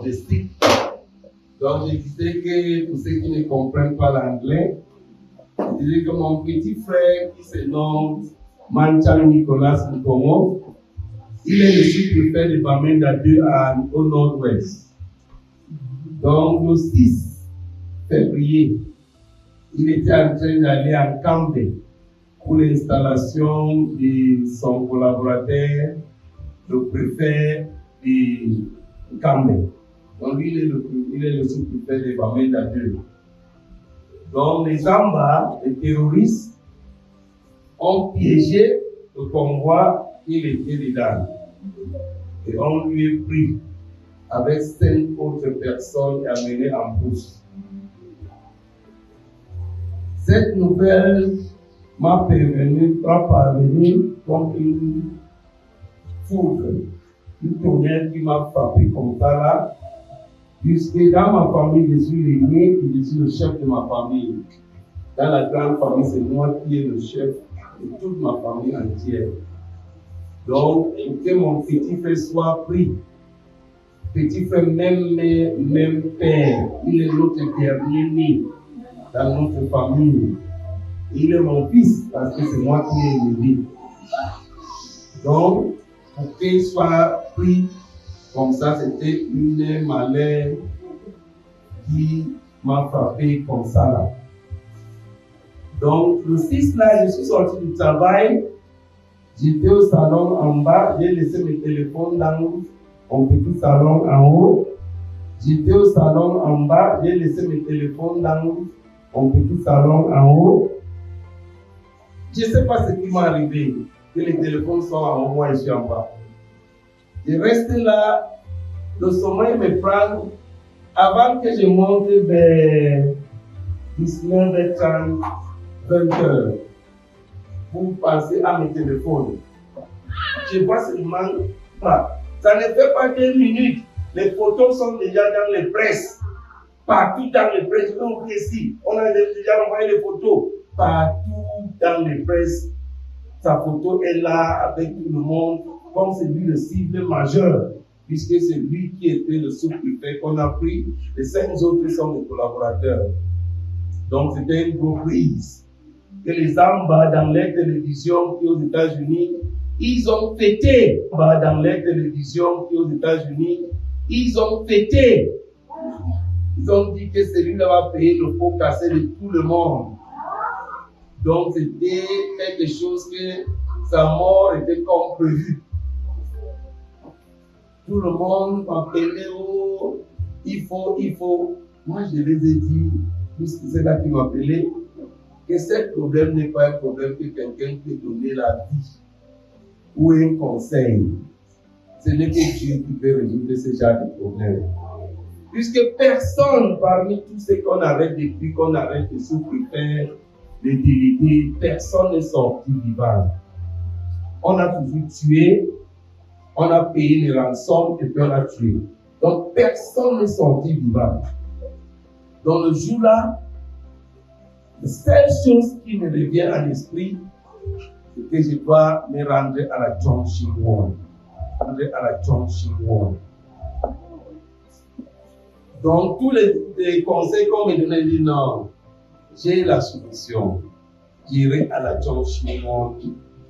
j'explique. Donc, je disais que pour ceux qui ne comprennent pas l'anglais, je disais que mon petit frère qui se nomme Manchan Nicolas Nkomo, il est le sous-préfet de Bamenda 2 au nord-ouest. Donc, le 6 février, il était en train d'aller à Kambé pour l'installation de son collaborateur, le préfet de Kambé. Donc, il est le sous-préfet de Bamenda 2. Donc, les Zamba, les terroristes, ont piégé le convoi qu'il était dedans. Et on lui est pris avec 5 autres personnes et amené en brousse. Cette nouvelle m'a parvenu comme une foudre, une tonnerre qui m'a frappé comme ça là, puisque dans ma famille, je suis l'aîné et je suis le chef de ma famille. Dans la grande famille, c'est moi qui est le chef de toute ma famille entière. Donc, que mon petit frère soit pris, petit frère même père, il est notre dernier né dans notre famille. Il est mon fils parce que c'est moi qui ai élevé. Donc, pour qu'il soit pris comme ça, c'était une malheur qui m'a frappé comme ça là. Donc, le 6 là, je suis sorti du travail. J'étais au salon en bas, j'ai laissé mes téléphones dans mon petit salon en haut. J'étais au salon en bas, j'ai laissé mes téléphones dans mon petit salon en haut. Je ne sais pas ce qui m'est arrivé, que les téléphones sont en haut, moi je suis en bas. Je reste là, le sommeil me prend avant que je monte vers 19h30, 20h. Pour passer à mes téléphones. Je vois seulement pas. Ça ne fait pas 2 minutes. Les photos sont déjà dans les presses. Partout dans les presses. Je vais ouvrir ici. On a déjà envoyé les photos. Partout dans les presses. Sa photo est là avec tout le monde. Comme c'est lui le cible majeur. Puisque c'est lui qui était le sous-préfet qu'on a pris. Les 5 autres sont des collaborateurs. Donc c'était une grosse prise. Que les Zamba dans les télévisions qui aux États-Unis, ils ont fêté. Dans les télévisions qui aux États-Unis, ils ont fêté. Ils ont dit que celui-là va payer le pot cassé de tout le monde. Donc c'était quelque chose que sa mort était comme prévu. Tout le monde m'appelait, oh, il faut. Moi je les ai dit, puisque c'est là qui m'appelait, que ce problème n'est pas un problème que quelqu'un peut donner la vie ou un conseil. Ce n'est que Dieu qui peut résoudre ce genre de problème. Puisque personne parmi tous ceux qu'on arrête depuis qu'on arrête de sous-préfet, les délégués, personne n'est sorti vivant. On a toujours tué, on a payé les rançons et puis on a tué. Donc personne n'est sorti vivant. Dans le jour-là, la seule chose qui me revient à l'esprit, c'est que je dois me rendre à la John Chingwon. Donc, tous les conseils qu'on me donnait, dit non, j'ai la solution. J'irai à la John Chingwon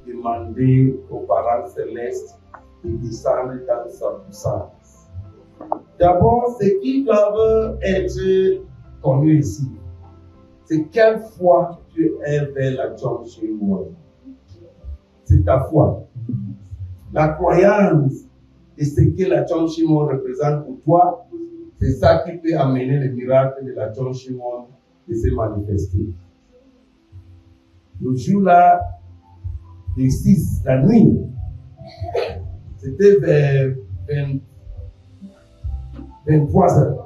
demander aux parents célestes de descendre dans sa puissance. D'abord, ce qui doit être connu ici, c'est quelle foi tu es vers la John Chingwon. C'est ta foi. La croyance et ce que la John Chingwon représente pour toi, c'est ça qui peut amener le miracle de la John Chingwon de se manifester. Le jour-là, le 6, la nuit, c'était vers 23 heures.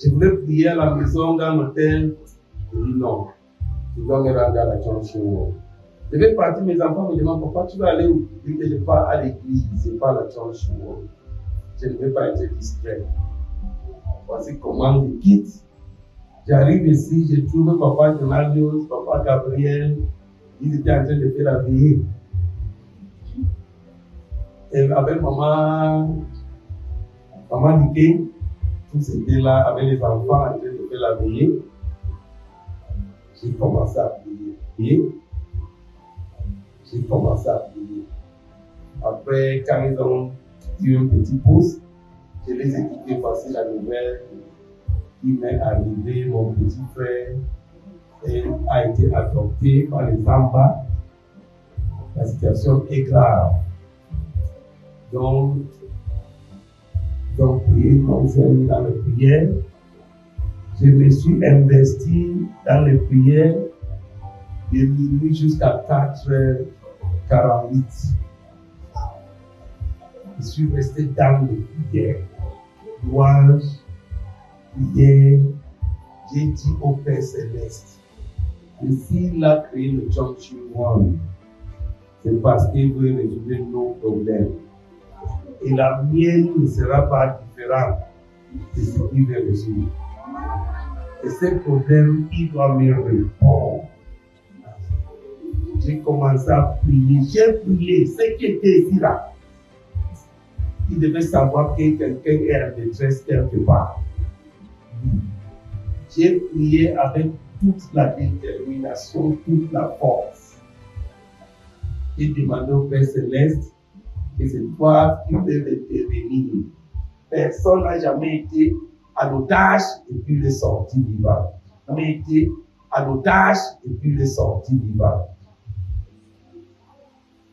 Je voulais prier à la maison, dans l'hôtel. Je dis non, je dois me rendre à la John Chingwon. Je vais partir, mes enfants me demandent pourquoi tu vas aller où? Je dis que je pars à l'église, c'est pas la John Chingwon. Je ne vais pas être distrait. Voici comment je quitte. J'arrive ici, je trouve papa Jonalios, papa Gabriel, ils étaient en train de faire la veillée. Et avec maman Maman dit que tous étaient là avec les enfants en train de faire la veillée. J'ai commencé à prier. Et j'ai commencé à prier. Après, quand ils ont eu un petit pouce, je les ai quittés passer la nouvelle. Il m'est arrivé, mon petit frère a été adopté par les Zamba. La situation est grave. Donc prier comme j'aime dans les prières. Je me suis investi dans les prières de minuit jusqu'à 4h48. Je suis resté dans les prières. Louange, prière. J'ai dit au Père Céleste, que s'il a créé le Junction One, c'est parce qu'il veut résoudre nos problèmes. Et la mienne ne sera pas différente de ce qu'il veut résoudre. Et ce problème, il doit me répondre. J'ai commencé à prier. J'ai prié. Ce qui était ici là, il devait savoir que quelqu'un est en détresse quelque part. J'ai prié avec toute la détermination, toute la force. J'ai demandé au Père Céleste que c'est toi qui peux intervenir. Personne n'a jamais été à l'otage et puis le sorti vivant. Jamais été à l'otage et puis le sorti vivant.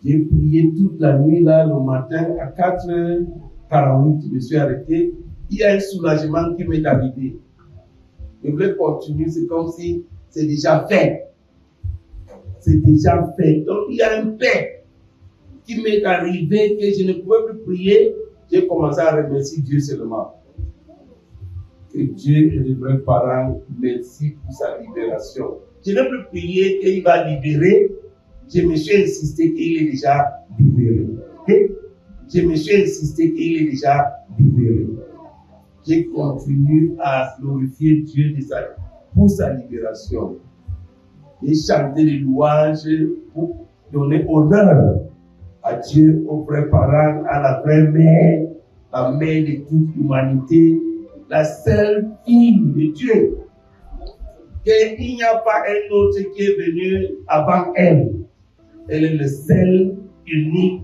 J'ai prié toute la nuit là, le matin à 4h48, je me suis arrêté. Il y a un soulagement qui m'est arrivé. Je voulais continuer, c'est comme si c'est déjà fait. C'est déjà fait. Donc il y a un paix qui m'est arrivé que je ne pouvais plus prier. J'ai commencé à remercier Dieu seulement. Que Dieu est le vrai parent, merci pour sa libération. Je n'ai plus prié qu'il va libérer. Je me suis insisté qu'il est déjà libéré. Je me suis insisté qu'il est déjà libéré. J'ai continué à glorifier Dieu pour sa libération. J'ai chanté les louanges pour donner honneur à Dieu, au vrai parent, à la vraie mère, la mère de toute l'humanité, la seule fille de Dieu. Qu'il n'y a pas un autre qui est venu avant elle. Elle est la seule, unique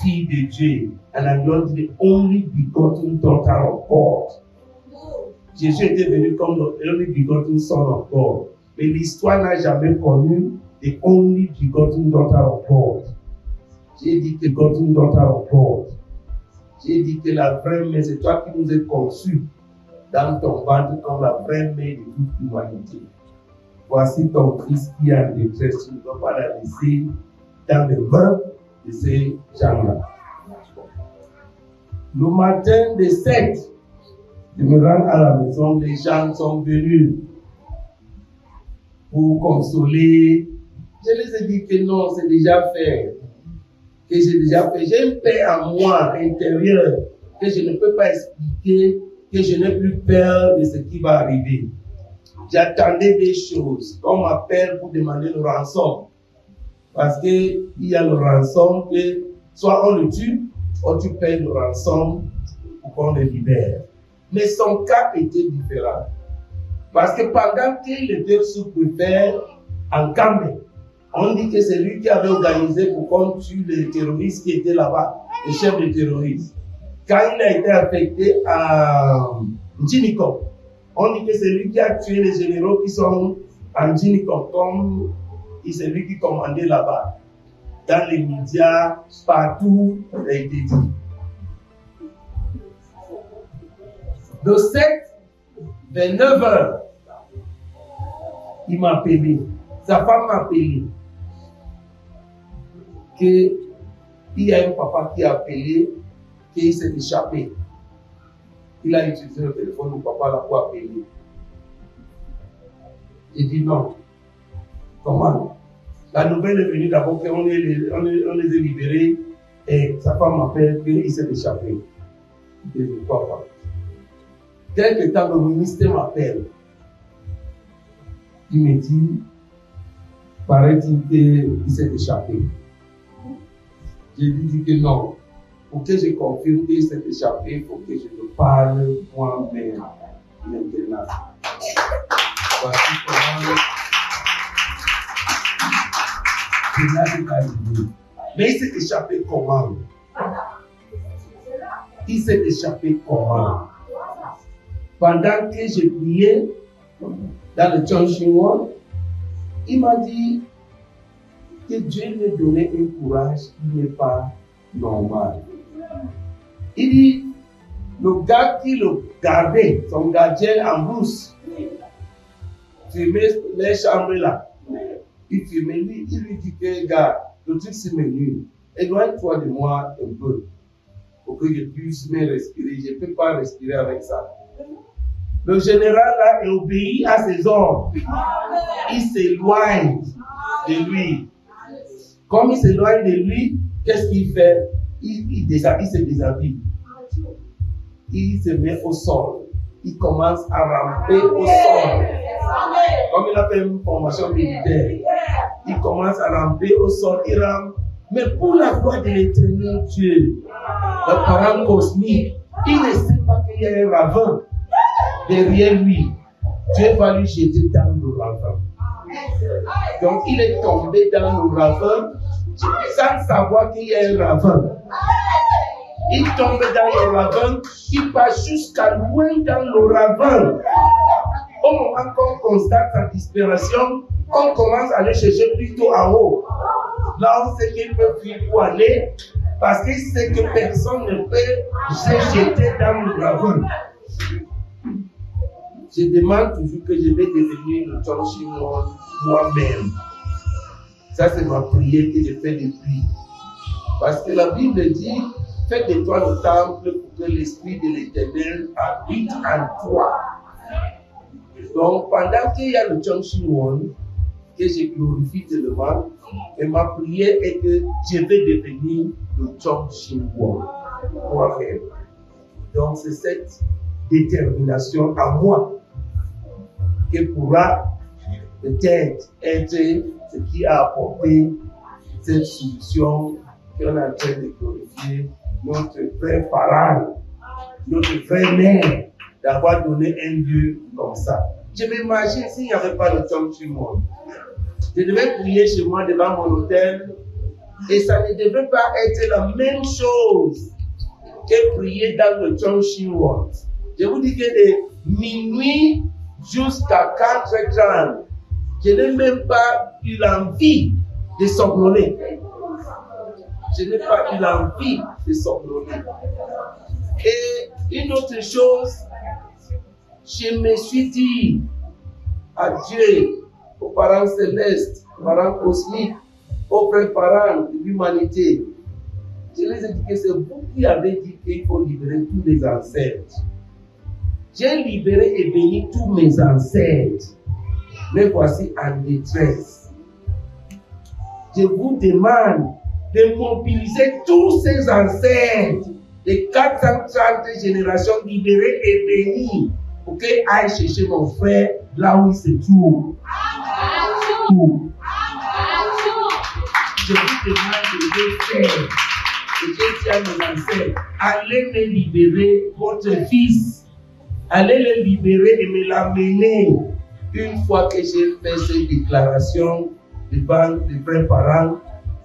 fille de Dieu. And I'm not the only begotten daughter of God. Jésus était venu comme the only begotten son of God. Mais l'histoire n'a jamais connu the only begotten daughter of God. J'ai dit que begotten daughter of God. J'ai dit que la vraie mère, c'est toi qui nous as conçus dans ton ventre comme la vraie mère de toute l'humanité. Voici ton Christ qui est en détresse. Tu ne dois pas la laisser dans les mains de ces gens-là. Le matin des 7, je me rends à la maison, les gens sont venus pour consoler. Je les ai dit que non, c'est déjà fait. Que j'ai déjà fait. J'ai une paix en moi, intérieure, que je ne peux pas expliquer, que je n'ai plus peur de ce qui va arriver. J'attendais des choses. On m'appelle pour demander le rançon. Parce qu'il y a le rançon que soit on le tue, ou tu payes le rançon pour qu'on le libère. Mais son cas était différent. Parce que pendant qu'il était sous-préfet en Cambé, on dit que c'est lui qui avait organisé pour qu'on tue les terroristes qui étaient là-bas, les chefs de terroristes. Quand il a été affecté à Djinikop, on dit que c'est lui qui a tué les généraux qui sont en Djinikop, comme c'est lui qui commandait là-bas. Dans les médias, partout, ça a été dit. De 7, vers 9 heures, il m'a appelé. Sa femme m'a appelé. Qu'il y a un papa qui a appelé, qu'il s'est échappé. Il a utilisé le téléphone du papa là pour appeler. J'ai dit non. Comment? La nouvelle est venue d'abord qu'on les a libérés et sa femme m'appelle qu'il s'est échappé. Je dis papa. Quelque temps, le ministère m'appelle. Il me dit, paraît-il qu'il s'est échappé. Je lui dis que non. pour que je confirme qu'il s'est échappé, il faut que je me parle moi-même maintenant. Voici comment cela est arrivé. Mais il s'est échappé comment? Il s'est échappé comment? Pendant que je priais dans le Chongqing, il m'a dit que Dieu lui a donné un courage qui n'est pas normal. Il dit, le gars qui le gardait, son gardien en brousse, filmait les chambres là. Il filmait lui, il lui dit que, gars, le truc c'est menu. Éloigne-toi de moi un peu pour que je puisse me respirer. Je ne peux pas respirer avec ça. Le général là obéit à ses ordres. Il s'éloigne de lui. Comme il s'éloigne de lui, qu'est-ce qu'il fait? Il se déshabille. Il se met au sol. Il commence à ramper au sol. Comme il a fait une formation militaire, il commence à ramper au sol. Il rampe. Mais pour la gloire de l'éternel Dieu, le parent cosmique, il ne sait pas qu'il y a un ravin derrière lui. Dieu va lui jeter dans le ravin. Donc il est tombé dans le ravin sans savoir qu'il y a un ravin. Il tombe dans le ravin, il passe jusqu'à loin dans le ravin. Au moment qu'on constate sa disparition, on commence à aller chercher plutôt en haut. Là où c'est qu'il peut fuir pour aller, parce qu'il sait que personne ne peut se jeter dans le ravin. Je demande toujours que je vais devenir le Chongqing moi-même. Ça, c'est ma prière que je fais depuis. Parce que la Bible dit, fais de toi le temple pour que l'Esprit de l'Éternel habite en toi. Donc, pendant qu'il y a le Chongqing que je glorifie tellement, et ma prière est que je vais devenir le Chongqing moi-même. Donc, c'est cette détermination à moi qui pourra peut-être être ce qui a apporté cette solution qu'on est en train de glorifier notre frère parent, notre frère mère, d'avoir donné un Dieu comme ça. Je m'imagine s'il n'y avait pas le Chongqing, je devais prier chez moi devant mon hôtel et ça ne devait pas être la même chose que prier dans le Chongqing. Je vous dis que de minuit jusqu'à 4h30, je n'ai même pas eu l'envie de somnoler. Je n'ai pas eu l'envie de somnoler. Et une autre chose, je me suis dit à Dieu, aux parents célestes, aux parents cosmiques, aux frères parents de l'humanité, je les ai dit que c'est vous qui avez dit qu'il faut libérer tous les ancêtres. J'ai libéré et béni tous mes ancêtres. Mais voici en détresse. Je vous demande de mobiliser tous ces ancêtres de 430 générations libérées et bénies pour qu'ils aillent chercher mon frère là où il se trouve. Je vous demande de le faire. Et je dis à mes ancêtres, allez me libérer votre fils. Allez le libérer et me l'amener. Une fois que j'ai fait cette déclaration devant les frères parents,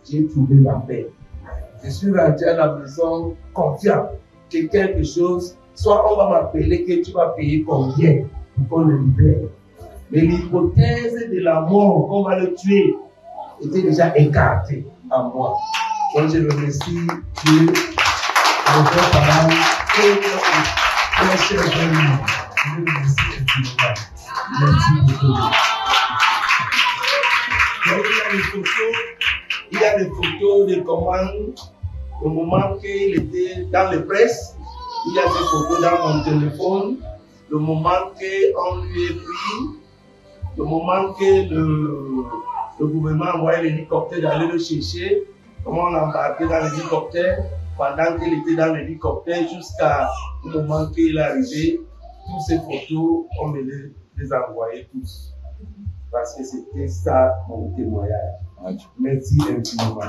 j'ai trouvé la paix. Je suis rentré à la maison confiant que quelque chose, soit on va m'appeler que tu vas payer combien pour qu'on le libère. Mais l'hypothèse de la mort, qu'on va le tuer, était déjà écartée à moi. Donc je remercie Dieu, les frères parents et mes chers amis. Je vous remercie infiniment. Merci beaucoup. Donc il y a des photos de comment, au moment qu'il était dans les presses, il y a des photos dans mon téléphone, le moment qu'on lui a pris, le moment que le gouvernement a envoyé l'hélicoptère d'aller le chercher, comment on l'a embarqué dans l'hélicoptère, pendant qu'il était dans l'hélicoptère, jusqu'à le moment qu'il est arrivé, toutes ces photos, on me les a envoyées tous. Parce que c'était ça mon témoignage. Merci infiniment.